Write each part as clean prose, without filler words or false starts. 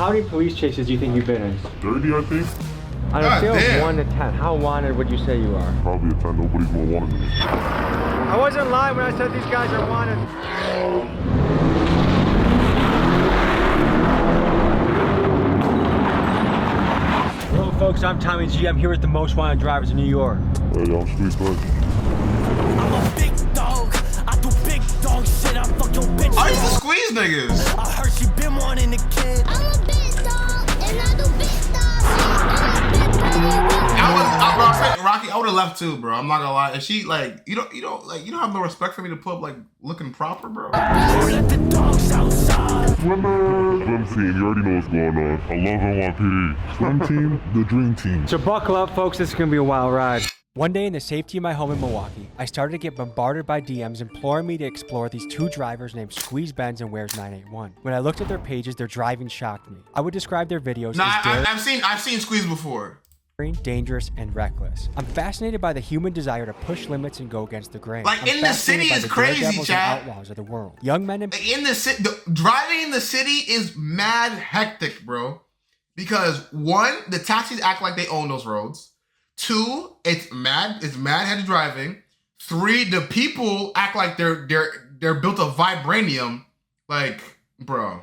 How many police chases do you think you've been in? 30, I think. On a scale of 1 to 10, how wanted would you say you are? Probably a 10. Nobody's more wanted than me. I wasn't lying when I said these guys are wanted. Hello folks, I'm Tommy G. I'm here with the most wanted drivers in New York. Hey, I'm SNSKingBash. I'm a big dog. I do big dog shit. I fuck your bitch. I used to squeeze niggas. I heard she been wanting a kid. I'm a big dog, and I do big dog Rocky, I would have left too, bro. I'm not gonna lie. And she like, you don't have no respect for me to put up like looking proper, bro. Let the dogs outside. Swim team, you already know what's going on. I love NYPD. Swim team, the dream team. So buckle up folks, this is gonna be a wild ride. One day in the safety of my home in Milwaukee, I started to get bombarded by DMs imploring me to explore these two drivers named Squeeze Benz and Where's 981. When I looked at their pages, their driving shocked me. I would describe their videos as I've seen Squeeze before. dangerous, and reckless. I'm fascinated by the human desire to push limits and go against the grain. Like in the city is crazy, Chad. Outlaws of the world. Young men and in the city, driving in the city is mad hectic, bro. Because one, the taxis act like they own those roads. Two, it's mad heavy driving. Three, the people act like they're built of vibranium. Like, bro.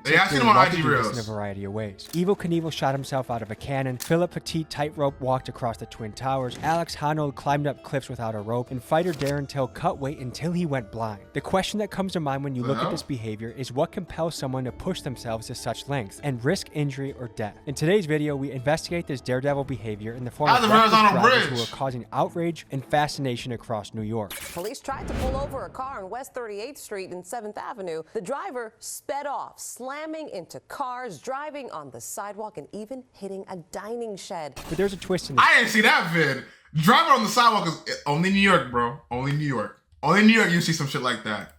Yeah, I've seen him on IG Reels. In a variety of ways. Evel Knievel shot himself out of a cannon. Philip Petit tightrope walked across the Twin Towers. Alex Honnold climbed up cliffs without a rope. And fighter Darren Till cut weight until he went blind. The question that comes to mind when you look at this behavior is what compels someone to push themselves to such lengths and risk injury or death. In today's video, we investigate this daredevil behavior in the form of reckless drivers who are causing outrage and fascination across New York. Police tried to pull over a car on West 38th Street and 7th Avenue. The driver sped off, slamming into cars, driving on the sidewalk, and even hitting a dining shed. But there's a twist in this. I didn't see that vid. Driving on the sidewalk is only New York, bro. Only New York. Only New York you see some shit like that.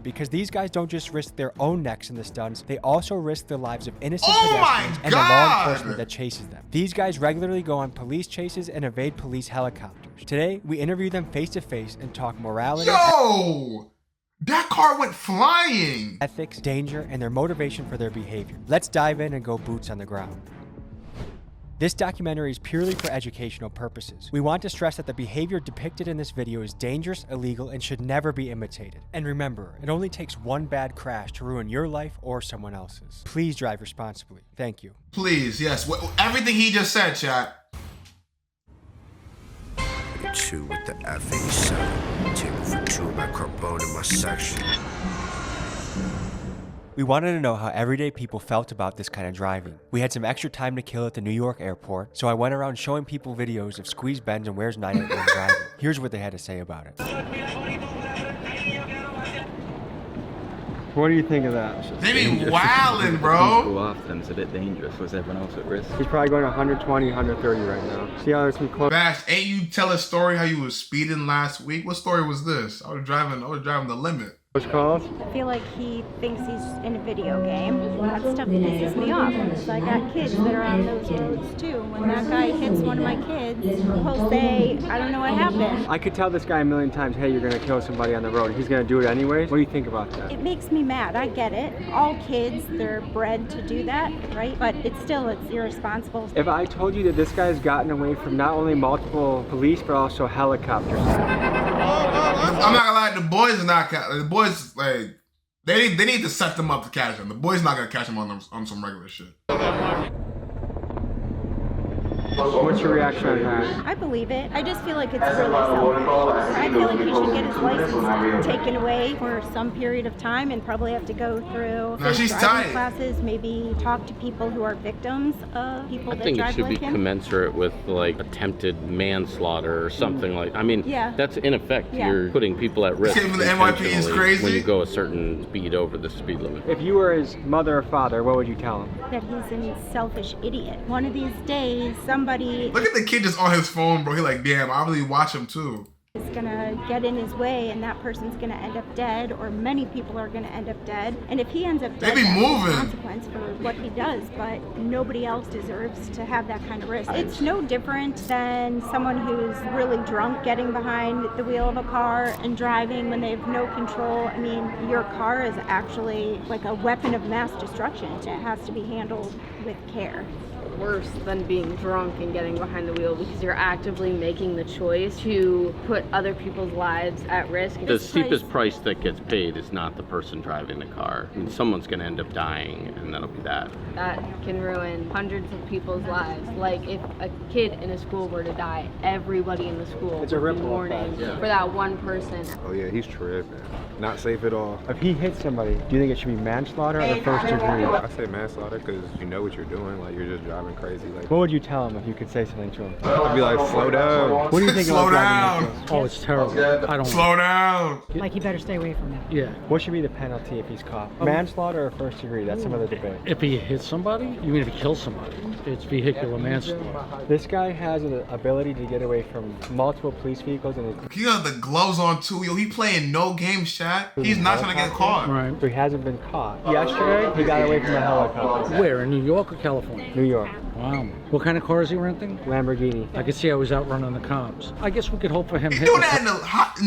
Because these guys don't just risk their own necks in the stunts, they also risk the lives of innocent pedestrians and the law enforcement that chases them. These guys regularly go on police chases and evade police helicopters. Today, we interview them face to face and talk morality. Yo! That car went flying! Ethics, danger, and their motivation for their behavior. Let's dive in and go boots on the ground. This documentary is purely for educational purposes. We want to stress that the behavior depicted in this video is dangerous, illegal, and should never be imitated. And remember, it only takes one bad crash to ruin your life or someone else's. Please drive responsibly. Thank you. Please, yes. Everything he just said, chat. Two with the F87. Table for two, my carbone in my section. We wanted to know how everyday people felt about this kind of driving. We had some extra time to kill at the New York airport, so I went around showing people videos of Squeeze Benz and Where's 981 driving. Here's what they had to say about it. What do you think of that? They be wildin', bro. Go off them, it's a bit dangerous. Was everyone else at risk? He's probably going 120, 130 right now. See how there's some close. Bash, ain't you tell a story how you was speeding last week? What story was this? I was driving the limit. What's called? I feel like he thinks he's in a video game. That stuff pisses me off. So I got kids that are on those roads too. When that guy hits one of my kids, he'll say, I don't know what happened. I could tell this guy a million times, hey, you're gonna kill somebody on the road. He's gonna do it anyways. What do you think about that? It makes me mad. I get it. All kids, they're bred to do that, right? But it's irresponsible. If I told you that this guy's gotten away from not only multiple police, but also helicopters. I'm not gonna lie, the boys are not. The boys like they need to set them up to catch him. The boys not gonna catch him on some regular shit. What's your reaction on that? I believe it. I just feel like it's really selfish. I feel like he should get his license taken away for some period of time and probably have to go through driving classes, maybe talk to people who are victims of people that drive like him. I think it should be commensurate with like attempted manslaughter or something like. I mean, that's in effect you're putting people at risk. The NYPD is crazy when you go a certain speed over the speed limit. If you were his mother or father, what would you tell him? That he's a selfish idiot. One of these days, somebody. Look at the kid just on his phone, bro. He like, damn, I really watch him too. Is gonna get in his way, and that person's gonna end up dead, or many people are gonna end up dead. And if he ends up dead, they be moving. Consequence for what he does, but nobody else deserves to have that kind of risk. It's no different than someone who's really drunk getting behind the wheel of a car and driving when they have no control. I mean, your car is actually like a weapon of mass destruction. It has to be handled with care. Worse than being drunk and getting behind the wheel, because you're actively making the choice to put other people's lives at risk. The steepest price that gets paid is not the person driving the car. I mean, someone's going to end up dying, and that'll be that. That can ruin hundreds of people's lives. Like if a kid in a school were to die, everybody in the school would be mourning for that one person. Oh yeah, he's tripping. Not safe at all. If he hits somebody, do you think it should be manslaughter or first degree? I say manslaughter because you know what you're doing. Like you're just driving crazy. Like, what would you tell him if you could say something to him? I'd be like, slow down. What do you think Slow about driving down. like this? Oh, it's terrible. I don't. Slow down. Like, you better stay away from that. Yeah. What should be the penalty if he's caught? Manslaughter or first degree? That's some other debate. If he hits somebody, you mean if he kills somebody? It's vehicular manslaughter. This guy has the ability to get away from multiple police vehicles, and He got the gloves on too. Yo, he playing no games, chat. He's not trying to get caught. Right. so he hasn't been caught. Yesterday, he got away from a helicopter. Where? In New York or California? New York. Wow. What kind of car is he renting? Lamborghini. I could see I was out running the comps. I guess we could hope for him. You doing that in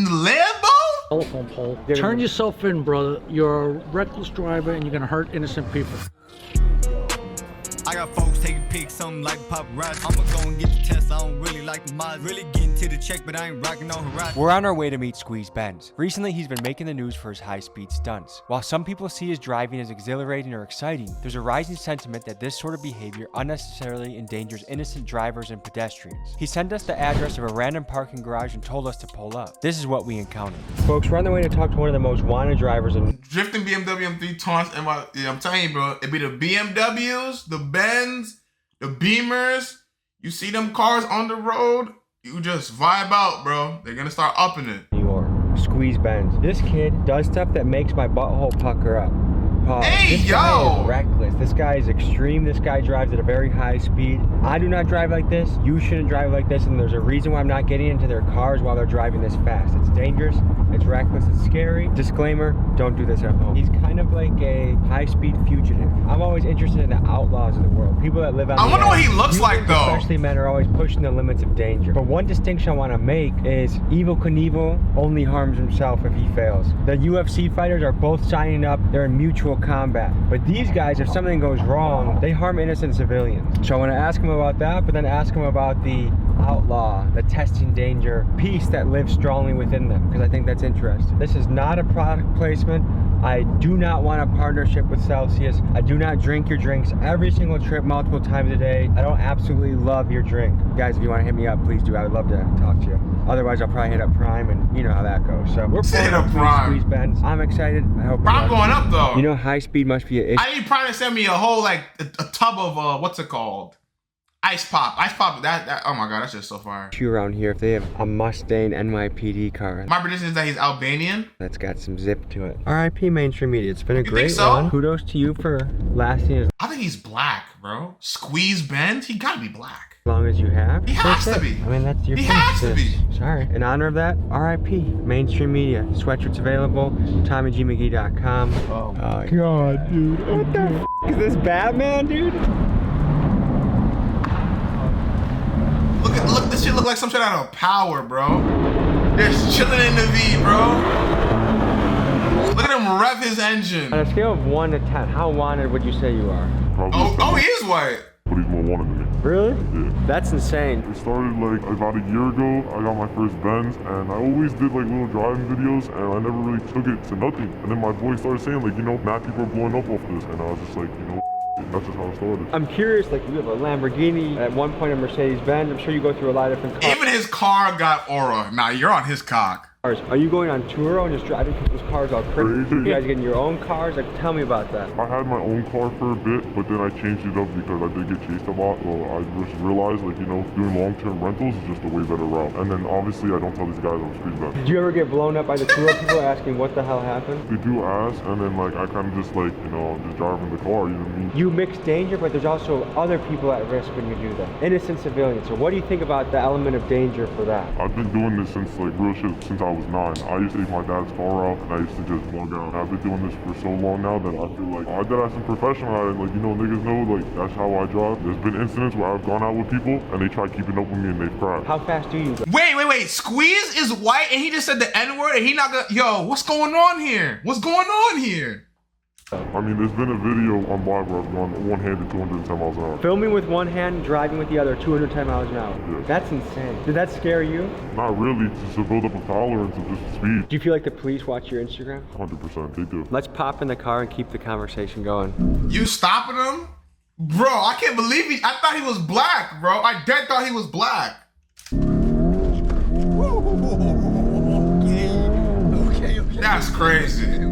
the Lambo? Telephone pole. Turn yourself in, brother. You're a reckless driver and you're going to hurt innocent people. I got folks taking pics, something like paparazzi. I'ma go and get the test, I don't really like the mods. Really getting to the check, but I ain't rocking no harassment. We're on our way to meet Squeeze Benz. Recently, he's been making the news for his high-speed stunts. While some people see his driving as exhilarating or exciting, there's a rising sentiment that this sort of behavior unnecessarily endangers innocent drivers and pedestrians. He sent us the address of a random parking garage and told us to pull up. This is what we encountered. Folks, we're on the way to talk to one of the most wanted drivers in Drifting BMW M3 taunts, and I'm telling you, bro, it be the BMWs, the Benz, the Beamers. You see them cars on the road, you just vibe out, bro. They're gonna start upping it. New York. Squeeze Benz. This kid does stuff that makes my butthole pucker up. Hey, this guy is reckless. This guy is extreme. This guy drives at a very high speed. I do not drive like this. You shouldn't drive like this, and there's a reason why I'm not getting into their cars while they're driving this fast. It's dangerous. It's reckless. It's scary. Disclaimer, don't do this at home. He's kind of like a high-speed fugitive. I'm always interested in the outlaws of the world. People that live out I wonder what he looks like, though. Especially men are always pushing the limits of danger. But one distinction I want to make is Evel Knievel only harms himself if he fails. The UFC fighters are both signing up. They're in mutual combat. But these guys, if something goes wrong, they harm innocent civilians. So I want to ask him about that, but then ask him about the outlaw, the testing danger piece that lives strongly within them, because I think that's interesting. This is not a product placement. I do not want a partnership with Celsius. I do not drink your drinks every single trip multiple times a day. I don't absolutely love your drink. Guys, if you want to hit me up, please do. I would love to talk to you. Otherwise, I'll probably hit up Prime, and you know how that goes. So we're hit up Prime. Squeeze Benz. I'm excited. I hope Prime going up though. You know, high speed must be an issue. I need Prime to send me a whole like a tub of what's it called? Ice pop. That oh my god, that's just so fire. Around here, if they have a Mustang NYPD car, my prediction is that he's Albanian. That's got some zip to it. R.I.P. Mainstream Media. It's been a great run. Kudos to you for lasting I think he's black, bro. Squeeze Benz, he gotta be black. As long as you have. He has to be. I mean, that's your He has to be. Sorry. In honor of that, R.I.P. Mainstream Media. Sweatshirts available. TommyGMcGee.com. Oh my god, dude. What the f*** is this, Batman, dude? Look, this shit look like some shit out of Power, bro. They're chilling in the V, bro. Look at him rev his engine. On a scale of 1 to 10, how wanted would you say you are? Oh, he is white. But he's more wanted than me. Really? Yeah. That's insane. It started like about a year ago. I got my first Benz, and I always did like little driving videos, and I never really took it to nothing. And then my boy started saying like, you know, mad people are blowing up off this, and I was just like, you know, that's just how it started. I'm curious, like you have a Lamborghini, at one point a Mercedes-Benz. I'm sure you go through a lot of different cars. Even his car got aura. Nah, you're on his cock. Are you going on tour and just driving people's cars all crazy? You guys getting your own cars? Like, tell me about that. I had my own car for a bit, but then I changed it up because I did get chased a lot. So I just realized, like, you know, doing long-term rentals is just a way better route. And then obviously I don't tell these guys I'm speeding that. Did you ever get blown up by the tour people asking what the hell happened? They do ask, and then like I kind of just like, you know, I'm just driving the car, you know what I mean? You mix danger, but there's also other people at risk when you do that. Innocent civilians. So what do you think about the element of danger for that? I've been doing this since like real shit since I was 9. I used to take my dad's car out and I used to just bug out. I've been doing this for so long now that I feel like I did have some professional at it. Like, you know, niggas know like that's how I drive. There's been incidents where I've gone out with people and they try keeping up with me and they've crashed. How fast do you go? Wait. Squeeze is white and he just said the N-word and he not gonna, yo, what's going on here? What's going on here? I mean, there's been a video on live where I've gone one-handed 210 miles an hour. Filming with one hand, driving with the other 210 miles an hour. Yes. That's insane. Did that scare you? Not really, just to build up a tolerance of just speed. Do you feel like the police watch your Instagram? 100%, they do. Let's pop in the car and keep the conversation going. You stopping him? Bro, I can't believe I thought he was black, bro. I dead thought he was black. Okay. That's crazy.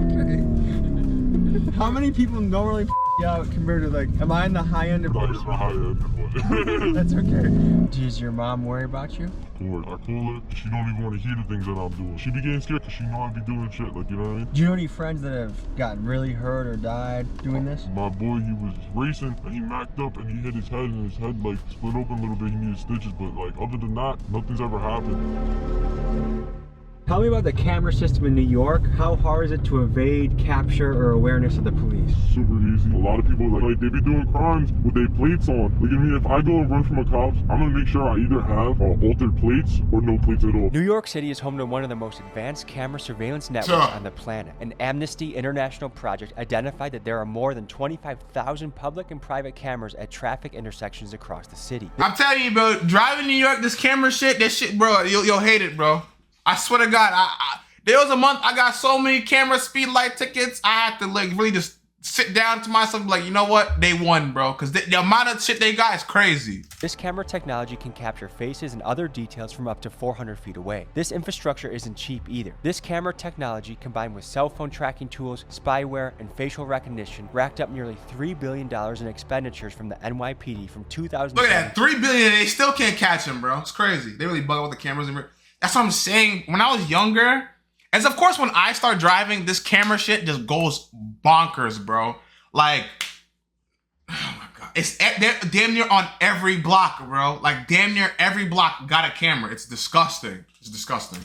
How many people normally out compared to like, am I in the high end of Not even the high end. That's okay. Does your mom worry about you? I call her, she don't even want to hear the things that I'm doing. She be getting scared because she know I be doing shit, like, you know what I mean? Do you know any friends that have gotten really hurt or died doing this? My boy, he was racing and he macked up and he hit his head and his head like split open a little bit. He needed stitches, but like other than that, nothing's ever happened. Tell me about the camera system in New York. How hard is it to evade capture or awareness of the police? Super easy. A lot of people, like they be doing crimes with their plates on. Like, I mean, if I go and run from the cops, I'm gonna make sure I either have altered plates or no plates at all. New York City is home to one of the most advanced camera surveillance networks on the planet. An Amnesty International project identified that there are more than 25,000 public and private cameras at traffic intersections across the city. I'm telling you, bro, driving New York, this camera shit, that shit, bro, you'll hate it, bro. I swear to God, there was a month I got so many camera speed light tickets. I had to like really just sit down to myself and be like, you know what? They won, bro. Because the amount of shit they got is crazy. This camera technology can capture faces and other details from up to 400 feet away. This infrastructure isn't cheap either. This camera technology, combined with cell phone tracking tools, spyware, and facial recognition, racked up nearly $3 billion in expenditures from the NYPD from 2000. Look at that, $3 billion. They still can't catch him, bro. It's crazy. They really bug out the cameras. That's what I'm saying. When I was younger, as of course when I start driving, this camera shit just goes bonkers, bro. Like, oh my God. It's damn near on every block, bro. Like damn near every block got a camera. It's disgusting. It's disgusting.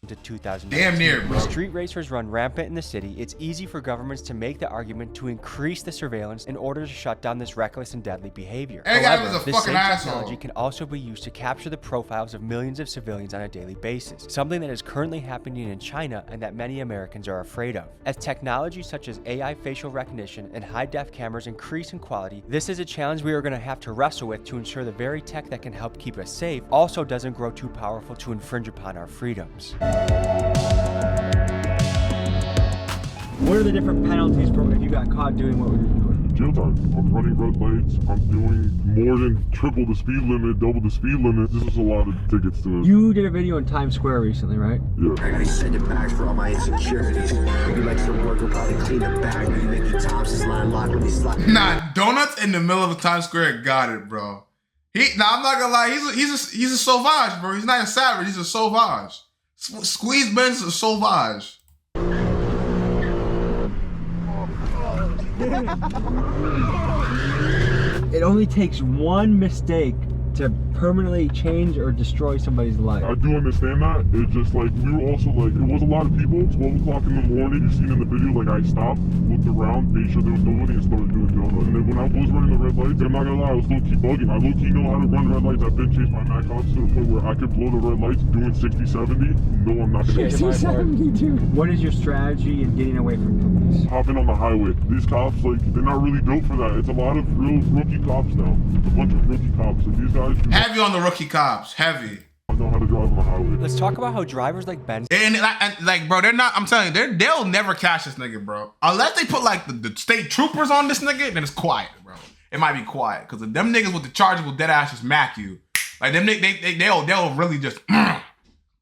To 2000. Damn near, bro. When street racers run rampant in the city, it's easy for governments to make the argument to increase the surveillance in order to shut down this reckless and deadly behavior. However, this same technology can also be used to capture the profiles of millions of civilians on a daily basis, something that is currently happening in China and that many Americans are afraid of. As technology such as AI facial recognition and high-def cameras increase in quality, this is a challenge we are going to have to wrestle with to ensure the very tech that can help keep us safe also doesn't grow too powerful to infringe upon our freedoms. What are the different penalties for if you got caught doing what we were doing? Jail time. I'm running red lights. I'm doing more than triple the speed limit, double the speed limit. This is a lot of tickets to it. You did a video in Times Square recently, right? Yeah. I send it back for all my insecurities. Maybe like some work will probably clean it back. Maybe Mickey Thompson's line locked when he's locked. Nah, donuts in the middle of Times Square got it, bro. I'm not gonna lie, he's a sauvage, bro. He's not a savage, he's a sauvage. Squeeze Benz is a sauvage. It only takes one mistake to permanently change or destroy somebody's life. I do understand that. It's just like, we were also like, it was a lot of people. 12 o'clock in the morning, you seen in the video, like I stopped, looked around, made sure there was nobody and started doing donuts. And then when I was running the red lights, I'm not gonna lie, I was low-key bugging. I low-key know how to run red lights. I've been chased by Mac cops to the point where I could blow the red lights doing 60, 70. No, I'm not gonna get my part. 60, 70, dude. What is your strategy in getting away from police? Hopping on the highway. These cops, like, they're not really built for that. It's a lot of real rookie cops now. A bunch of rookie cops. And these guys... Heavy on the rookie cops. Heavy. I know how to drive on the highway. Let's talk about how drivers like Ben... And like, bro, they're not... I'm telling you, they'll never catch this nigga, bro. Unless they put, like, the state troopers on this nigga, then it's quiet, bro. It might be quiet. Because them niggas with the charges will dead ass just mac you. Like, them they'll really just...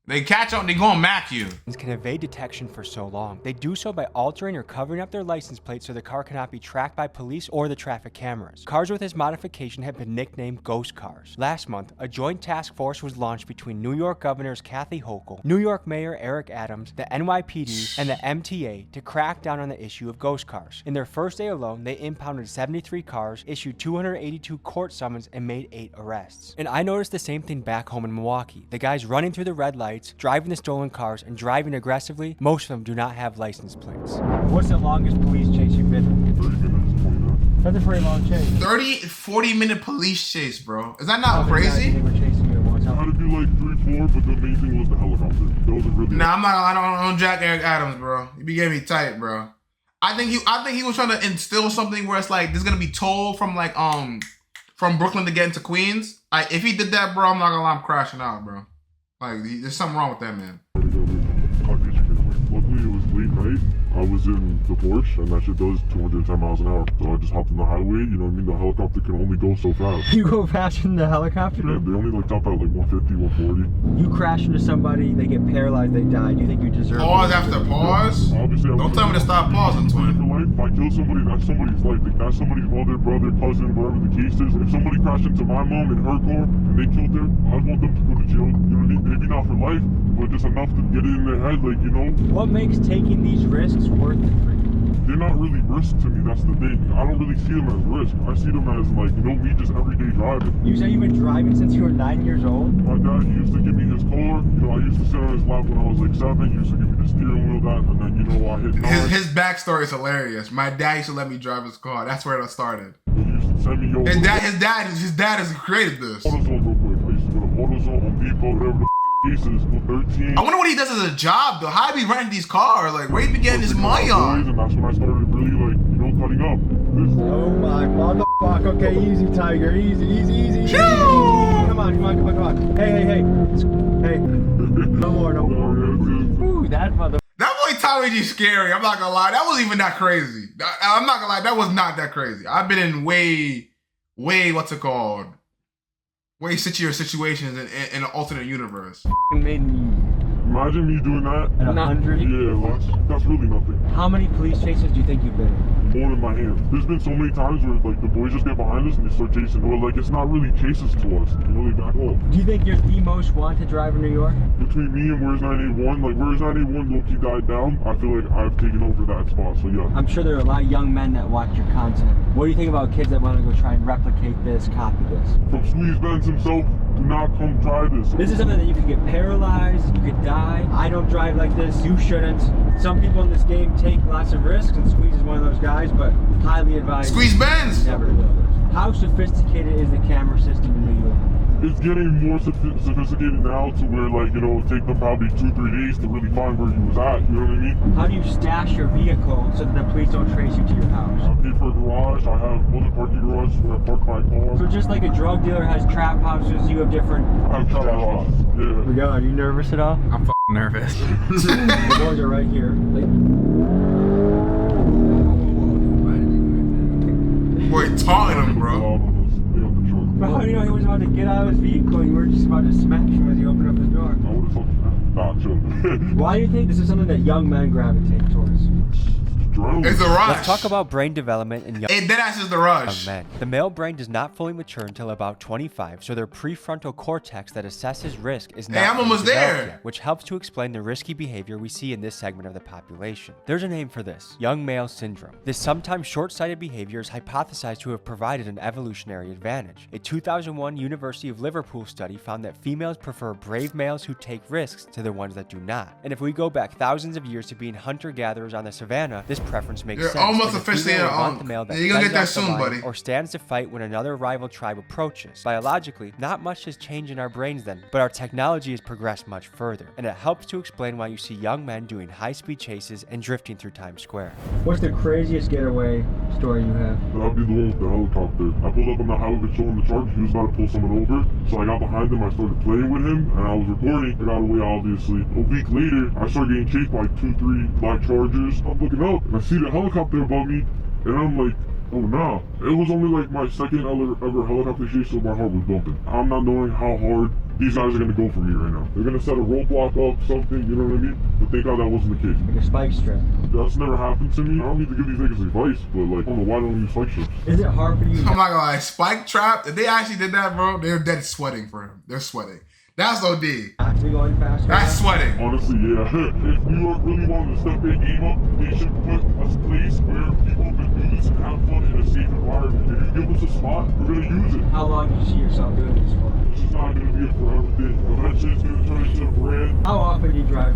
They catch up, they gonna mac you. Can evade detection for so long. They do so by altering or covering up their license plate so the car cannot be tracked by police or the traffic cameras. Cars with this modification have been nicknamed ghost cars. Last month, a joint task force was launched between New York Governors Kathy Hochul, New York Mayor Eric Adams, the NYPD, and the MTA to crack down on the issue of ghost cars. In their first day alone, they impounded 73 cars, issued 282 court summons, and made 8 arrests. And I noticed the same thing back home in Milwaukee. The guys running through the red lights, driving the stolen cars, and driving aggressively, most of them do not have license plates. What's the longest police chase you've been in? 30 minutes, 20 minutes. That's a pretty long chase. 40-minute police chase, bro. Is that not crazy? I had to do like 3-4, but the main thing was the helicopter. That was really. Nah, I don't jack Eric Adams, bro. You be getting me tight, bro. I think he was trying to instill something where it's like there's gonna be toll from like from Brooklyn to get into Queens. If he did that, bro, I'm not gonna lie, I'm crashing out, bro. Like, there's something wrong with that, man. Luckily, it was late night. I was in the Porsche, and that shit does 210 miles an hour. So I just hopped on the highway, you know what I mean? The helicopter can only go so fast. You go faster than the helicopter? Yeah, they only like top out like 150, 140. You crash into somebody, they get paralyzed, they die. Do you think you deserve pause after pause? Yeah, obviously, don't tell me to stop pausing, twin. For life, if I kill somebody, that's somebody's life. Like, that's somebody's mother, brother, cousin, whatever the case is. If somebody crashed into my mom in her car and they killed her, I'd want them to go to jail. You know what I mean? Maybe not for life, but just enough to get it in their head, like, you know? What makes taking these risks worth it for you? They're not really risks to me, that's the thing. I don't really see them as risks. I see them as, like, you know, me just everyday driving. You say you've been driving since you were 9 years old? My dad, he used to give me his car. You know, I used to sit on his lap when I was like 7. He used to give me the steering wheel, that, and then, you know, I hit 9. His backstory is hilarious. My dad used to let me drive his car. That's where it started. He used to send me over. His dad has created this. AutoZone real quick. I used to go to AutoZone, Home Depot, whatever the cases, 13. I wonder what he does as a job, though. How he be renting these cars? Like, where he be getting his money on? And that's when I started really, like, you know, cutting up. Oh my motherfucker. Okay, easy, Tiger. Easy. Come on. Hey. No more. Ooh, that mother. That boy Tommy G scary. I'm not gonna lie. That wasn't even that crazy. I'm not gonna lie. That was not that crazy. I've been in way, what's it called? Way shittier situations in an alternate universe. Imagine me doing that. At 100? Yeah, that's really nothing. How many police chases do you think you've been in? More than my hand. There's been so many times where like the boys just get behind us and they start chasing. But like it's not really chases to us. You know, they back off. Do you think you're the most wanted driver in New York? Between me and Where's 981, like Where's 981 low-key died down, I feel like I've taken over that spot, so yeah. I'm sure there are a lot of young men that watch your content. What do you think about kids that want to go try and replicate this, copy this? From Squeeze Benz himself, do not come try this. This is something that you could get paralyzed, you could die. I don't drive like this, you shouldn't. Some people in this game take lots of risks, and Squeeze is one of those guys, but highly advised. Squeeze Benz! Never do this. How sophisticated is the camera system in New York? It's getting more sophisticated now to where, like, you know, it take them probably 2-3 days to really find where you was at, you know what I mean? How do you stash your vehicle so that the police don't trace you to your house? I pay for a garage, I have other parking garages where I park my car. So just like a drug dealer has trap houses, you have different... I have trap houses, yeah. Here we go, are you nervous at all? I'm f***ing nervous. The doors are right here. Boy, taunting him, bro. But how do you know he was about to get out of his vehicle? You were just about to smash him as he opened up his door. I would have thought, nah, chill. Why do you think this is something that young men gravitate towards? It's the rush. Let's talk about brain development in young deadass is the rush. men. The male brain does not fully mature until about 25, so their prefrontal cortex that assesses risk is not I'm almost there. yet, which helps to explain the risky behavior we see in this segment of the population. There's a name for this: young male syndrome. This sometimes short-sighted behavior is hypothesized to have provided an evolutionary advantage. A 2001 University of Liverpool study found that females prefer brave males who take risks to the ones that do not. And if we go back thousands of years to being hunter-gatherers on the savannah, this preference makes sense. You're almost officially want the male that you're gonna get that fends off the soon, lion buddy. or stands to fight when another rival tribe approaches. Biologically, not much has changed in our brains then, but our technology has progressed much further, and it helps to explain why you see young men doing high-speed chases and drifting through Times Square. What's the craziest getaway story you have? That'd be the one with the helicopter. I pulled up on the highway showing the truck. He was about to pull someone over, so I got behind him. I started playing with him, and I was recording. I got away, obviously. A week later, I started getting chased by 2-3 black Chargers. I'm looking up, and I see the helicopter above me, and I'm like, oh no. It was only like my second ever helicopter chase, so my heart was bumping. I'm not knowing how hard these guys are gonna go for me right now. They're gonna set a roadblock up, something, you know what I mean? But thank God that wasn't the case. Like a spike strip. That's never happened to me. I don't need to give these niggas advice, but like, I don't know why don't use spike strips. Is it hard for you? I'm not gonna lie, spike trap, if they actually did that, bro, they're dead sweating for him. They're sweating. That's OD. Actually going faster. That's sweating. Honestly, yeah. If New York really wanted to step their game up, they should put a place where people can do this and have fun in a safe environment. If you give us a spot, we're gonna use it. How long do you see yourself doing this for? This is not gonna be a forever thing. Eventually it's gonna turn into a brand. How often do you drive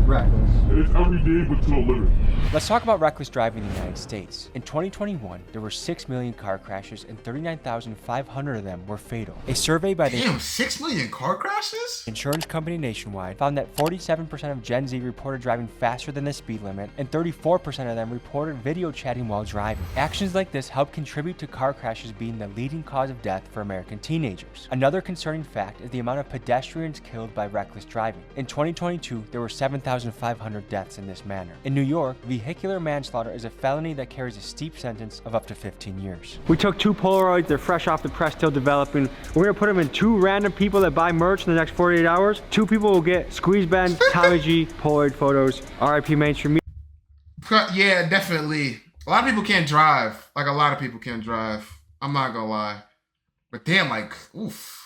reckless? It's every day, but to a limit. Let's talk about reckless driving in the United States. In 2021, there were 6 million car crashes and 39,500 of them were fatal. A survey by the 6 million car crashes? insurance company Nationwide found that 47% of Gen Z reported driving faster than the speed limit and 34% of them reported video chatting while driving. Actions like this help contribute to car crashes being the leading cause of death for American teenagers. Another concerning fact is the amount of pedestrians killed by reckless driving. In 2022, there were 7,500 deaths in this manner. In New York, vehicular manslaughter is a felony that carries a steep sentence of up to 15 years. We took 2 Polaroids, they're fresh off the press, still developing. We're gonna put them in 2 random people that buy merch in the next 48 hours. 2 people will get Squeeze Ben, Tommy G, Polaroid photos, RIP mainstream. Yeah, definitely. A lot of people can't drive. Like, a lot of people can't drive. I'm not gonna lie. But damn, like, oof.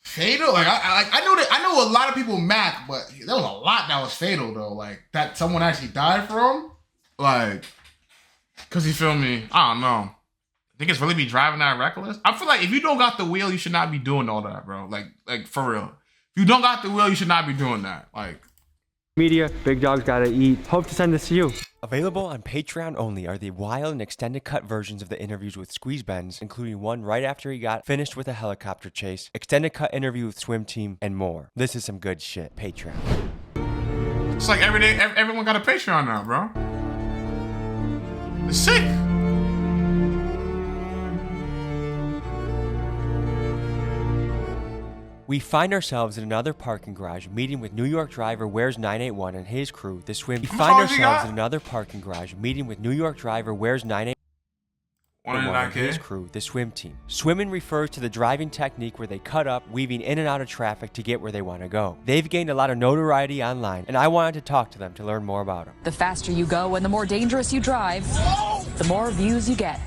Fatal? Like, I know a lot of people Mac, but there was a lot that was fatal, though. Like, that someone actually died from. Like, because you feel me? I don't know. Niggas really be driving that reckless? I feel like if you don't got the wheel, you should not be doing all that, bro. Like for real. If you don't got the wheel, you should not be doing that. Like, Media, big dogs gotta eat. Hope to send this to you. Available on Patreon only are the wild and extended cut versions of the interviews with Squeeze Benz, including one right after he got finished with a helicopter chase, extended cut interview with Swim Team, and more. This is some good shit. Patreon. It's like every day, everyone got a Patreon now, bro. It's sick. We find ourselves in another parking garage meeting with New York driver Where's 981 and his crew, the Swim. We find ourselves in another parking garage meeting with New York driver Where's 981 and his crew, the Swim Team. Swimming refers to the driving technique where they cut up, weaving in and out of traffic to get where they want to go. They've gained a lot of notoriety online, and I wanted to talk to them to learn more about them. The faster you go and the more dangerous you drive, the more views you get.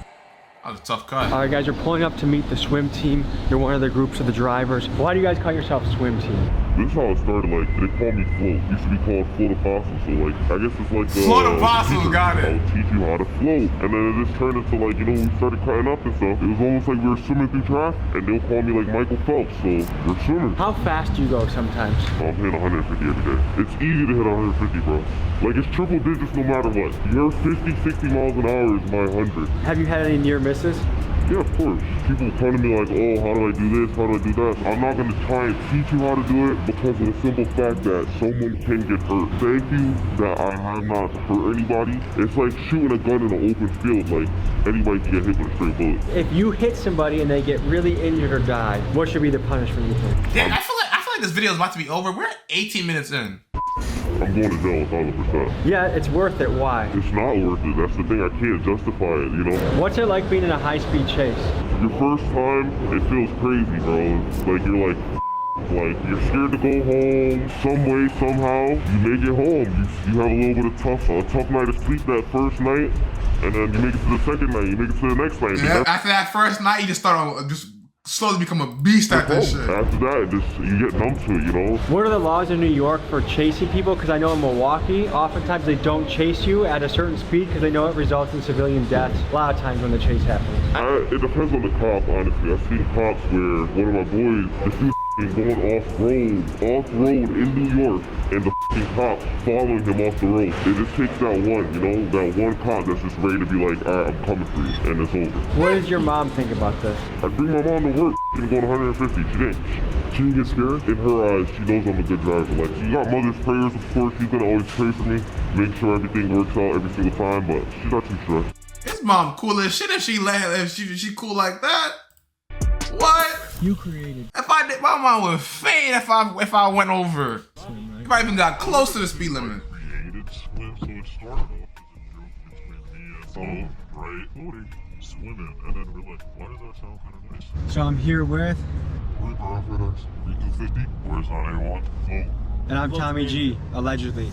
That was a tough cut. All right, guys, you're pulling up to meet the Swim Team. You're one of the groups of the drivers. Why do you guys call yourself Swim Team? This is how it started. Like, they call me Float. It used to be called Float Apostle. So like, I guess it's like Float Apostle, got it. I'll teach you how to float. And then it just turned into like, you know, when we started cutting up and stuff, it was almost like we were swimming through traffic. And they'll call me like Michael Phelps. So we're swimming. How fast do you go sometimes? I'm hitting 150 every day. It's easy to hit 150, bro. Like, it's triple digits no matter what. Your 50, 60 miles an hour is my 100. Have you had any near misses? Yeah, of course. People come to me like, oh, how do I do this? How do I do that? I'm not going to try and teach you how to do it because of the simple fact that someone can get hurt. Thank you that I have not hurt anybody. It's like shooting a gun in an open field. Like, anybody can get hit with a straight bullet. If you hit somebody and they get really injured or die, what should be the punishment you think? Damn, I feel like this video is about to be over. We're 18 minutes in. I'm going to jail 1,000%. Yeah, it's worth it. Why? It's not worth it. That's the thing. I can't justify it, you know? What's it like being in a high-speed chase? Your first time, it feels crazy, bro. It's like you're like you're scared to go home some way, somehow. You make it home. You have a little bit of a tough night of sleep that first night, and then you make it to the second night. You make it to the next night. Yeah, after that first night, you just start just slowly become a beast at this shit. After that, you get numb to it, you know? What are the laws in New York for chasing people? Because I know in Milwaukee, oftentimes they don't chase you at a certain speed because they know it results in civilian deaths. A lot of times when the chase happens. It depends on the cop, honestly. I've seen cops where one of my boys, this dude going off-road in New York, and the cops following him off the road. It just takes that one, you know, that one cop that's just ready to be like, all right, I'm coming for you, and it's over. What does your mom think about this? I bring my mom to work, she's going 150. She didn't get scared. In her eyes, she knows I'm a good driver. Like, she got mother's prayers, of course. She's gonna always pray for me, make sure everything works out every single time, but she's not too stressed. His mom cool as shit if she cool like that. What? You created. If I did, my mom would faint if I went over. If I even got close to the speed limit. Created Swim, so it started off as a joke between me and right? swimming, and then we're like, why does that sound kind of nice? So I'm here with... We're going for this 250. Where's not A1? Oh. And I'm Tommy G, allegedly.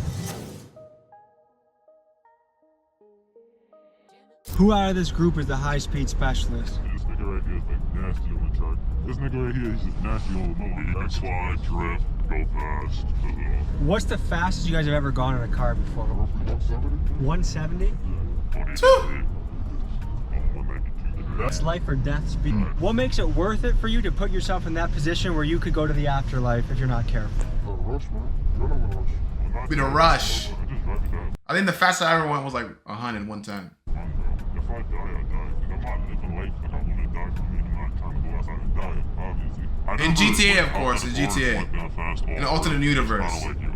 Who out of this group is the high-speed specialist? This nigga right here is like nasty on the track. This nigga right here is just nasty on the road. He can slide, drift, go fast. What's the fastest you guys have ever gone in a car before? 170? 170? It's life or death speed. What makes it worth it for you to put yourself in that position where you could go to the afterlife if you're not careful? Be the rush. I think the fastest I ever went was like 100, 110. If I die, I die. I'm not living life like I want to die for me. I'm not trying to go outside and die, obviously. In GTA, of course, in GTA. In the alternate universe. I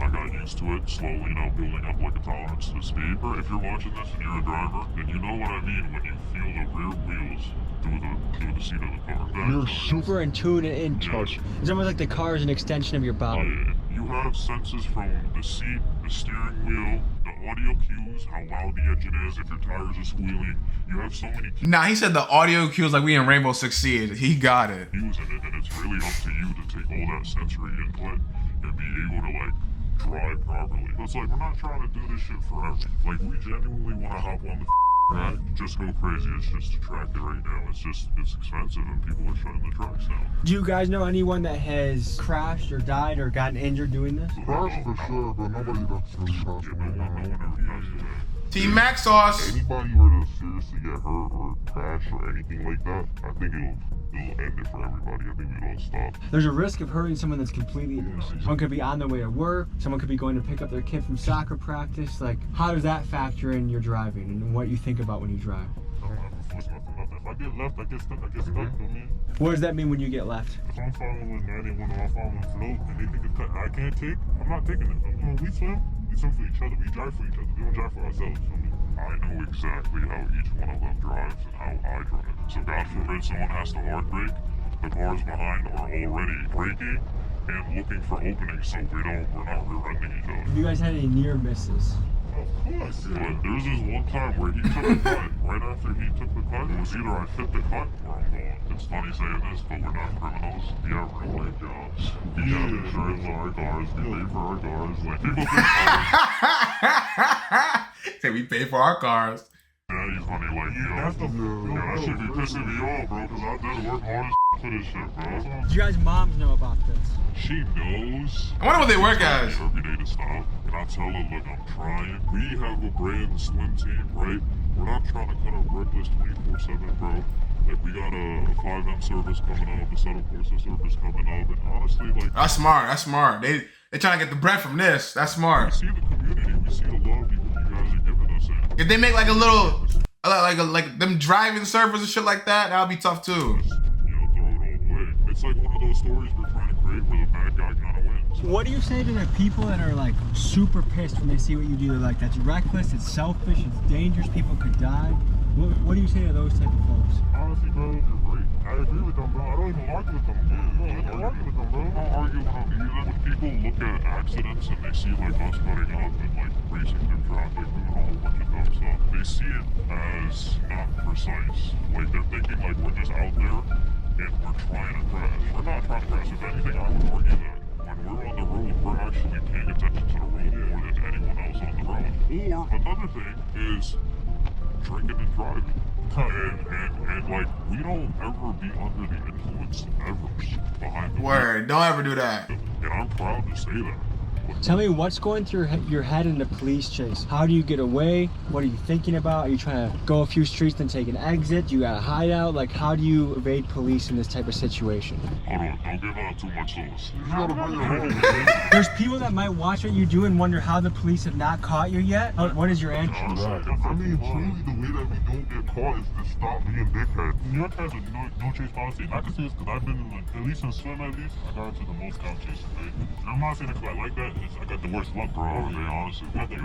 got used to it, slowly, you know, building up like a tolerance to speed. If you're watching this and you're a driver, then you know what I mean when you feel the rear wheels through the seat of the car. You're super in tune and in touch. It's almost like the car is an extension of your body. You have senses from the seat, the steering wheel, the audio cues, how loud the engine is, if your tires are squealing. You have so many cues. Nah, he said the audio cues like we in Rainbow Six Siege. He got it. Using it, and it's really up to you to take all that sensory input and be able to like drive properly. It's like we're not trying to do this shit forever. Like we genuinely want to hop on the track, just go crazy. It's just a track right now. It's expensive and people are shutting the tracks down. Do you guys know anyone that has crashed or died or gotten injured doing this? Crashed for sure, but nobody that's really passed away. No one ever passed away. Team Mac Sauce. Anybody were to seriously get hurt or crash or anything like that, I think it'll end it for everybody. I think we don't stop. There's a risk of hurting someone that's completely innocent. Someone could be on their way to work. Someone could be going to pick up their kid from soccer practice. Like, how does that factor in your driving and what you think about when you drive? I don't ever force nothing. If I get left, I get stuck. I mean. What does that mean when you get left? If I'm following 91 or I'm following float and they think it's cut I can't take, I'm not taking it. We swim for each other. We drive for each other. We don't drive for ourselves. I know exactly how each one of them drives and how I drive. So God forbid someone has to hard brake, the cars behind are already braking and looking for openings so we're not rear-ending each other. Have you guys had any near misses? Of course. But there's this one time where he took the cut. Right after he took the cut, it was either I fit the cut or I'm gone. It's funny saying this, but we're not criminals. We have real life jobs. We have insurance on our cars. We pay for our cars. Like people think say we pay for our cars. Yeah, he's funny. Like, that should be pissing me off, bro, because I did work hard as for this shit, bro. Do you guys' moms know about this? She knows. I wonder what they work as. Every day to stop. And I tell her, look, I'm trying. We have a brand swim team, right? We're not trying to cut a reckless 24/7, bro. Like, we got a 5M service coming up, a Settle Corsa service coming up, and honestly, like... That's smart. They trying to get the bread from this. That's smart. We see the community. We see the love you guys are giving us. If they make like a little... Like them driving servers and shit like that, that'll be tough too. Throw it all away. It's like one of those stories we're trying to create where the bad guy kind of wins. What do you say to the people that are like super pissed when they see what you do? They're like, that's reckless, it's selfish, it's dangerous, people could die. What do you say to those type of folks? Honestly, bro, you're great. I agree with them, bro. I don't even argue with them. I don't argue with them, bro. I don't argue with them either. When people look at accidents and they see like us cutting up and like racing through traffic, doing a whole bunch of dumb stuff, they see it as not precise. Like they're thinking like we're just out there and we're trying to crash. We're not trying to crash. If anything, I would argue that when we're on the road, we're actually paying attention to the road more than anyone else on the road. Or another thing is drinking and driving. And like, we don't ever be under the influence ever behind the word. Don't ever do that. And I'm proud to say that. Tell me what's going through your head in the police chase. How do you get away? What are you thinking about? Are you trying to go a few streets then take an exit? You got a hideout? Like, how do you evade police in this type of situation? Hold on, don't give out too much sauce. There's people that might watch what you do and wonder how the police have not caught you yet. What is your answer? I mean, truly, the way that we don't get caught is to stop being dickheads. New York has a no chase policy, and I can say this because I've been, like, at least in swim at least, I got into the most count chases, right? And I'm not saying it because I like that. I got the worst luck, bro. To be honest, got the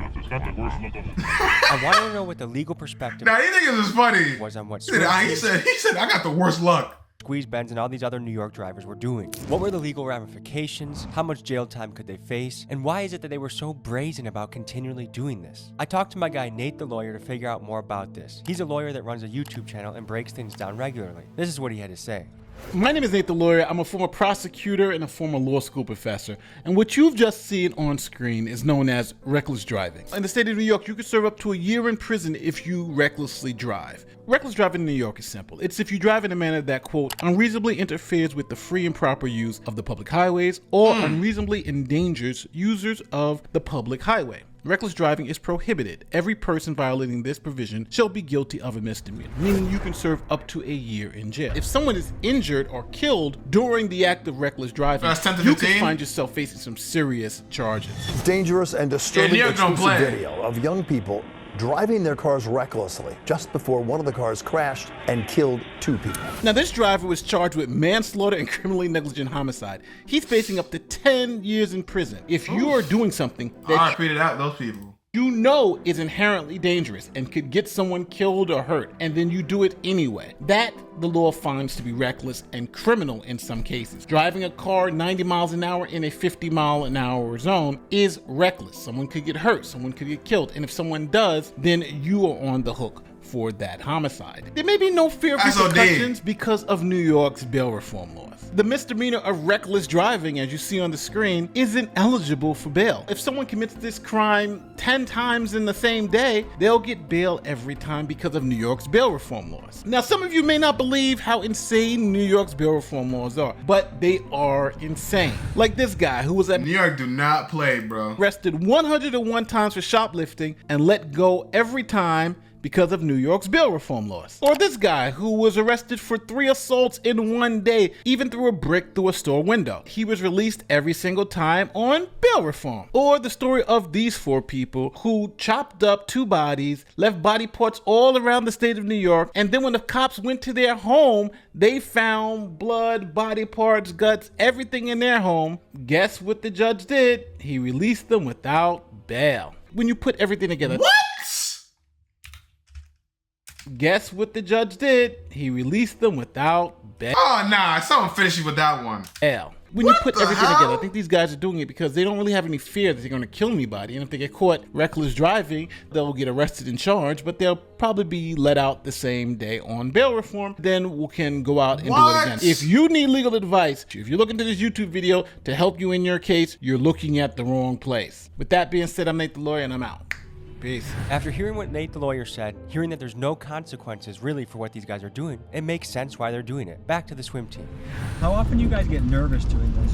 worst luck of the I want to know what the legal perspective. Now you think this is funny? Was on what? He said I got the worst luck. squeeze Benz and all these other New York drivers were doing. What were the legal ramifications? How much jail time could they face? And why is it that they were so brazen about continually doing this? I talked to my guy Nate the lawyer to figure out more about this. He's a lawyer that runs a YouTube channel and breaks things down regularly. This is what he had to say. My name is Nate the Lawyer. I'm a former prosecutor and a former law school professor. And what you've just seen on screen is known as reckless driving. In the state of New York, you can serve up to a year in prison if you recklessly drive. Reckless driving in New York is simple. It's if you drive in a manner that, quote, unreasonably interferes with the free and proper use of the public highways or unreasonably endangers users of the public highway. Reckless driving is prohibited. Every person violating this provision shall be guilty of a misdemeanor, meaning you can serve up to a year in jail. If someone is injured or killed during the act of reckless driving, you can find yourself facing some serious charges. Dangerous and disturbing exclusive video of young people driving their cars recklessly just before one of the cars crashed and killed 2 people. Now, this driver was charged with manslaughter and criminally negligent homicide. He's facing up to 10 years in prison. If you are doing something that those people you know is inherently dangerous and could get someone killed or hurt, and then you do it anyway, that the law finds to be reckless and criminal in some cases. Driving a car 90 miles an hour in a 50-mile-an-hour zone is reckless. Someone could get hurt, someone could get killed, and if someone does, then you are on the hook for that homicide. There may be no fear of repercussions because of New York's bail reform laws. The misdemeanor of reckless driving, as you see on the screen, isn't eligible for bail. If someone commits this crime 10 times in the same day, they'll get bail every time because of New York's bail reform laws. Now, some of you may not believe how insane New York's bail reform laws are, but they are insane. Like this guy who was at New York do not play, bro. Arrested 101 times for shoplifting and let go every time because of New York's bail reform laws. Or this guy who was arrested for 3 assaults in one day, even threw a brick through a store window. He was released every single time on bail reform. Or the story of these 4 people who chopped up 2 bodies, left body parts all around the state of New York, and then when the cops went to their home, they found blood, body parts, guts, everything in their home. Guess what the judge did? He released them without bail. When you put everything together, what? Guess what the judge did? He released them without bail. Oh, nah, someone fishy with that one. When you put everything together, I think these guys are doing it because they don't really have any fear that they're going to kill anybody. And if they get caught reckless driving, they'll get arrested and charged, but they'll probably be let out the same day on bail reform. Then we can go out and do it again. If you need legal advice, if you're looking to this YouTube video to help you in your case, you're looking at the wrong place. With that being said, I'm Nate the Lawyer and I'm out. Peace. After hearing what Nate the lawyer said, hearing that there's no consequences really for what these guys are doing, it makes sense why they're doing it. Back to the swim team. How often do you guys get nervous doing this?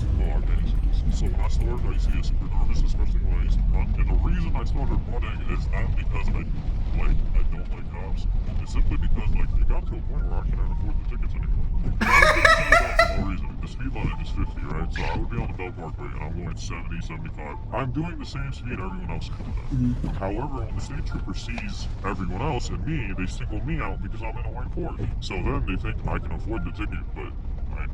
So when I started, I used to get super nervous, especially when I used to run. And the reason I started running is not because I don't like cops. It's simply because it got to a point where I couldn't afford the tickets anymore. For no reason. The speed limit is 50, right? So I would be on the Bell Parkway and I'm going 70, 75. I'm doing the same speed everyone else is doing. However, when the state trooper sees everyone else and me, they single me out because I'm in a white Porsche. So then they think I can afford the ticket, but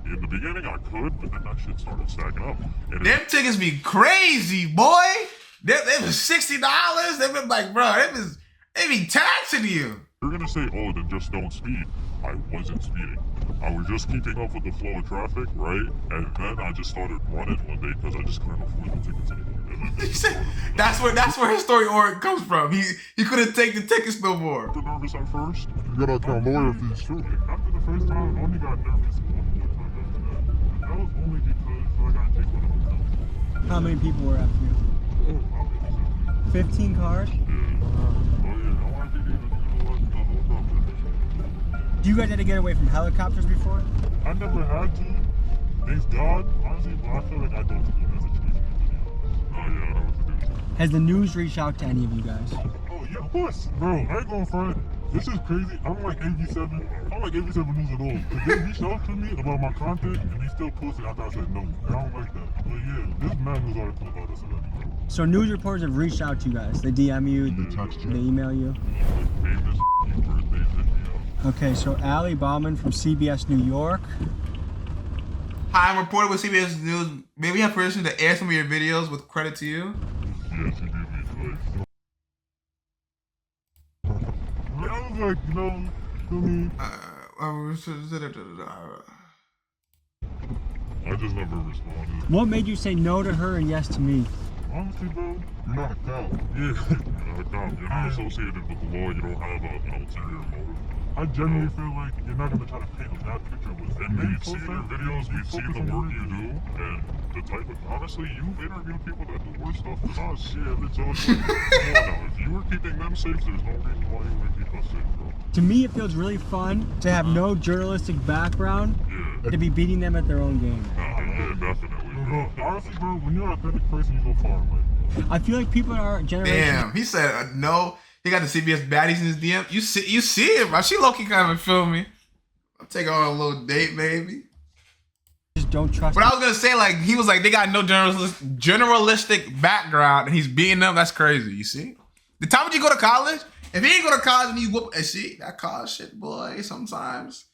in the beginning I could, but then that shit started stacking up. And them tickets be crazy, boy. They was $60. They been like, bro, they be taxing you. You're gonna say, oh, then just don't speed. I wasn't speeding. I was just keeping up with the flow of traffic, right? And then I just started running one day because I just couldn't afford the tickets anymore. That's where his story comes from. He couldn't take the tickets no more. I was nervous at first. You gotta count lawyer fees too. After the first time, I only got nervous one more time after that. That was only because I got kicked out of the hotel. How many people were after you? 15 cars? Do you guys have to get away from helicopters before? I never had to. Thanks God, honestly, but I feel like I don't do that situation. Oh yeah, I know what to do. Has the news reached out to any of you guys? Oh yeah, of course. Bro, I ain't going front. This is crazy. I'm like 87. I'm like 87 news at all. Because they reached out to me about my content and they still posted after I said no. I don't like that. But yeah, this man knows article about us already. So news reporters have reached out to you guys. They DM you, they text you, they email you. Okay, so Ali Bauman from CBS New York. Hi, I'm reporter with CBS News. May we have permission to air some of your videos with credit to you? Yes, you did me twice. I was like, you know, I just never responded. What made you say no to her and yes to me? Honestly, bro, you're not a cop. Yeah, you're not a cop. You're not associated with the law. You don't have an ulterior motive. I genuinely feel like you're not gonna try to paint a bad picture with it. And we've seen your videos, we've seen the work you do, and the type of, honestly, you've interviewed people that do worse stuff than us. Yeah, it's just like, come on now, if you were keeping them safe, there's no reason why you wouldn't keep us safe, bro. To me, it feels really fun to have no journalistic background, to be beating them at their own game. Yeah, definitely. Bro, honestly, bro, when you're an authentic person, you go far away. I feel like people in our generation. Damn, he said no. He got the CBS baddies in his DM. You see it, bro. She low-key kind of feel me. I'll take her on a little date, maybe. Just don't trust. But I was gonna say, like, he was like, they got no generalistic background, and he's beating them. That's crazy. You see? The time did you go to college? If he ain't go to college and he whoop, and see that college shit, boy. Sometimes.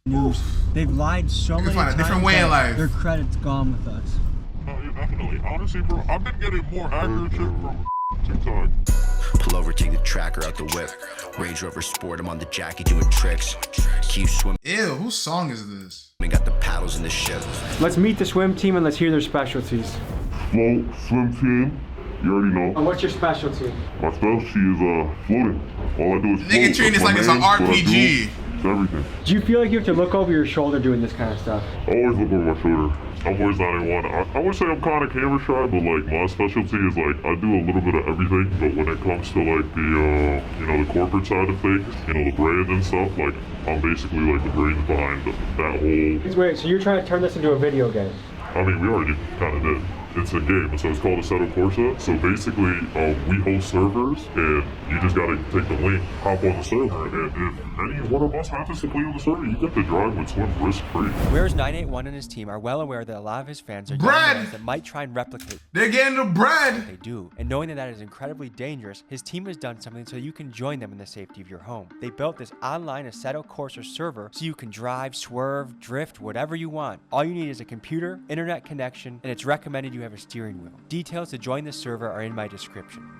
News. They've lied so many times. A different way in life. Their credit's gone with us. No, yeah, definitely. Honestly, bro, I've been getting more accurate shit from TikTok. Pull over, take the tracker out the whip. Range Rover Sport, I'm on the Jackie doing tricks. Keep swimming. Ew, whose song is this? We got the paddles in the ship. Let's meet the swim team and let's hear their specialties. Float, swim team. You already know. And what's your specialty? My specialty is floating. All I do is float. Nigga treating this like it's an RPG. It's everything. Do you feel like you have to look over your shoulder doing this kind of stuff? I always look over my shoulder. I'm always not one. I would say I'm kind of camera shy, but like my specialty is like I do a little bit of everything. But when it comes to like the the corporate side of things, the brand and stuff, like I'm basically like the brains behind that whole. Wait, so you're trying to turn this into a video game? I mean, we already kind of did. It's a game, so it's called Assetto Corsa. So basically, we host servers, and you just gotta take the link, hop on the server, and if any one of us happens to play on the server, you get to drive with swim risk-free. Whereas 981 and his team are well aware that a lot of his fans are young boys that might try and replicate. They're getting the bread. They do, and knowing that that is incredibly dangerous, his team has done something so you can join them in the safety of your home. They built this online Assetto Corsa server so you can drive, swerve, drift, whatever you want. All you need is a computer, internet connection, and it's recommended you have a steering wheel. Details to join the server are in my description.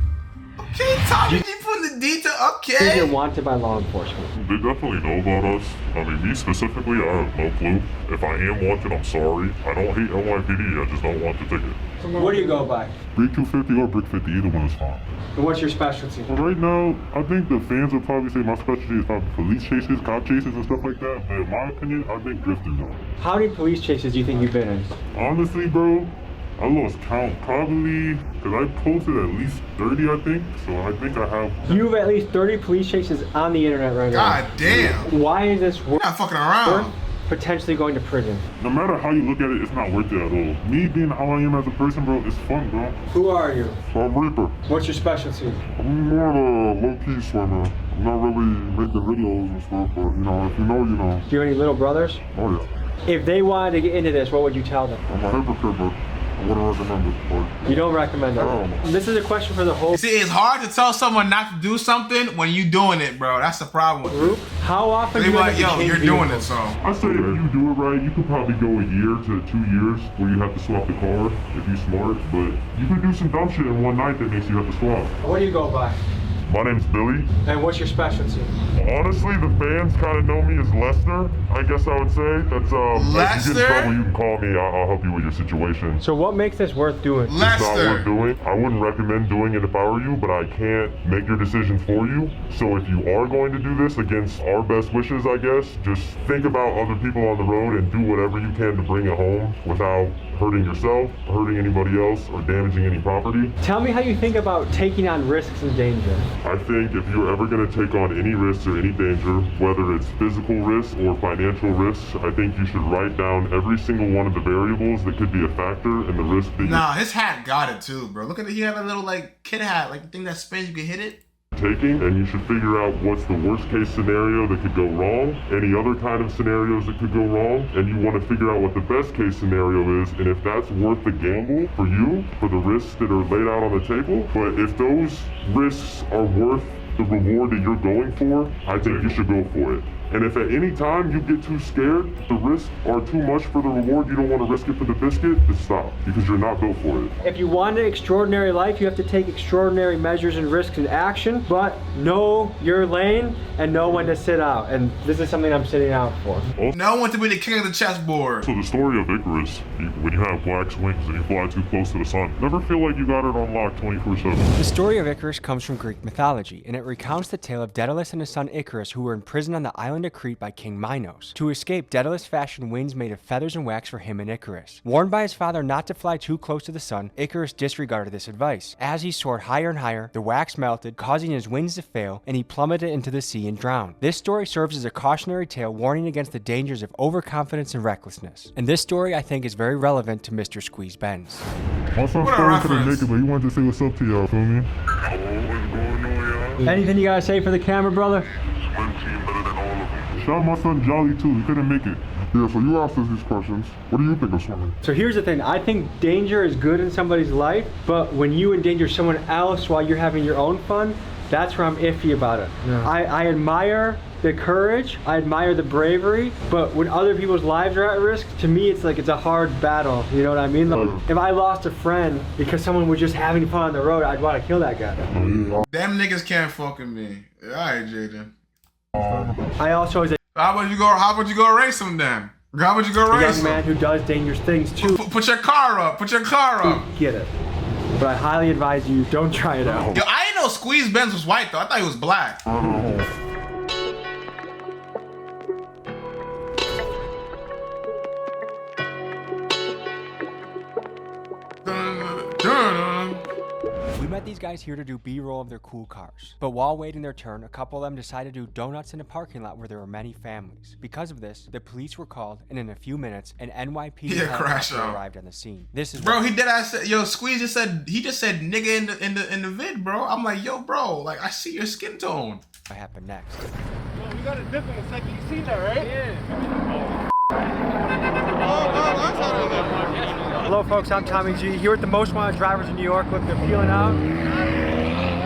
Okay, Tommy, you put the detail. Okay. You're wanted by law enforcement. They definitely know about us. I mean, me specifically, I have no clue. If I am wanted, I'm sorry. I don't hate NYPD. I just don't want the ticket. What do you go by? Brick 250 or Brick 50, either one is fine. And what's your specialty? Well, right now, I think the fans would probably say my specialty is probably police chases, cop chases, and stuff like that. But in my opinion, I think drifting though. How many police chases do you think you've been in? Honestly, bro, I lost count probably because I posted at least 30, I think. So I think I have. You have at least 30 police chases on the internet right now. God damn. Why is this worth? Not fucking around. Potentially going to prison. No matter how you look at it, it's not worth it at all. Me being how I am as a person, bro, it's fun, bro. Who are you? So I'm Reaper. What's your specialty? I'm more of a low-key swimmer. I'm not really making videos and stuff, but if you know, you know. Do you have any little brothers? Oh yeah. If they wanted to get into this, what would you tell them? I'm a hypocrite, but I wouldn't recommend it. But you don't recommend it? This is a question for the whole. See, it's hard to tell someone not to do something when you doing it, bro. That's the problem with group. How often do you like, yo, you're doing it, so. I say if you do it right, you could probably go a year to 2 years where you have to swap the car if you're smart. But you could do some dumb shit in one night that makes you have to swap. What do you go by? My name's Billy. And what's your specialty? Honestly, the fans kind of know me as Lester, I guess I would say. That's Lester? If you get in trouble, you can call me. I'll help you with your situation. So what makes this worth doing? Lester. It's not worth doing. I wouldn't recommend doing it if I were you, but I can't make your decision for you. So if you are going to do this against our best wishes, I guess, just think about other people on the road and do whatever you can to bring it home without hurting yourself, hurting anybody else, or damaging any property. Tell me how you think about taking on risks and danger. I think if you're ever going to take on any risks or any danger, whether it's physical risks or financial risks, I think you should write down every single one of the variables that could be a factor in the risk that Nah, his hat got it too, bro. Look at it. He had a little like kid hat, like the thing that spins, you can hit it. Taking, and you should figure out what's the worst case scenario that could go wrong, any other kind of scenarios that could go wrong, and you want to figure out what the best case scenario is, and if that's worth the gamble for you, for the risks that are laid out on the table. But if those risks are worth the reward that you're going for, I think you should go for it. And if at any time you get too scared, the risks are too much for the reward, you don't want to risk it for the biscuit, then stop, because you're not built for it. If you want an extraordinary life, you have to take extraordinary measures and risks in action, but know your lane and know when to sit out. And this is something I'm sitting out for. Know when to be the king of the chessboard. So the story of Icarus, when you have black wings and you fly too close to the sun, never feel like you got it on lock 24/7. The story of Icarus comes from Greek mythology, and it recounts the tale of Daedalus and his son Icarus, who were imprisoned on the island of Crete by King Minos. To escape, Daedalus fashioned wings made of feathers and wax for him and Icarus. Warned by his father not to fly too close to the sun, Icarus disregarded this advice. As he soared higher and higher, the wax melted, causing his wings to fail, and he plummeted into the sea and drowned. This story serves as a cautionary tale warning against the dangers of overconfidence and recklessness. And this story, I think, is very relevant to Mr. Squeeze Benz. My son's starting to the naked, but he wanted to say what's up to y'all, feel me? Anything you gotta say for the camera, brother? Shout out my son Jolly too, he couldn't make it. Yeah, so you asked us these questions. What do you think of swimming? So here's the thing, I think danger is good in somebody's life, but when you endanger someone else while you're having your own fun, that's where I'm iffy about it. Yeah. I admire the courage, I admire the bravery, but when other people's lives are at risk, to me it's like it's a hard battle, you know what I mean? Like, if I lost a friend because someone was just having fun on the road, I'd want to kill that guy. Them niggas can't fuck with me. Alright, Jaden. I also was a How about you go race him then? How about you go race him? young man who does dangerous things too. Put your car up, put your car up. Get it. But I highly advise you, don't try it out. Yo, I didn't know Squeeze Benz was white though, I thought he was black. We met these guys here to do B-roll of their cool cars. But while waiting their turn, a couple of them decided to do donuts in a parking lot where there were many families. Because of this, the police were called, and in a few minutes, an NYPD helicopter arrived on the scene. This is bro, he did ass. Yo, Squeeze just said nigga in the vid, bro. I'm like, yo, bro, like I see your skin tone. What happened next? Yo, we got a dip in a second. You seen that, right? Yeah. Hello folks, I'm Tommy G, here with the most wanted drivers in New York. Look, they're peeling out.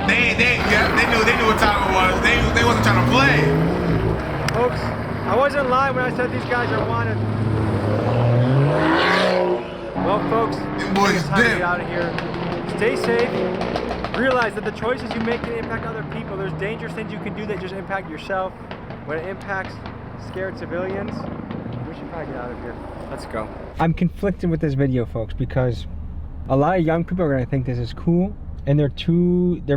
They knew what time it was. They wasn't trying to play. Folks, I wasn't lying when I said these guys are wanted. Well folks, it's time to get out of here. Stay safe. Realize that the choices you make can impact other people. There's dangerous things you can do that just impact yourself. When it impacts scared civilians, we should probably get out of here. Let's go. I'm conflicted with this video, folks, because a lot of young people are going to think this is cool, and their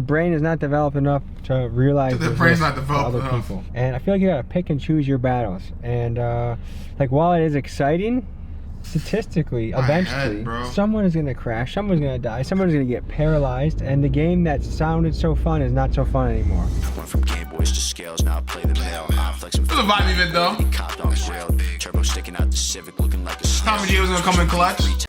brain is not developed enough to realize their brain's not developed other people. And I feel like you got to pick and choose your battles. And like while it is exciting, statistically, eventually, someone is going to crash, someone's going to die, someone's going to get paralyzed, and the game that sounded so fun is not so fun anymore. Went from Game Boys to scales, now I play the mail. I'm flexing. It was a vibe event though. Copped on grill. Turbo sticking out the Civic, looking like a Tommy G was gonna come in clutch.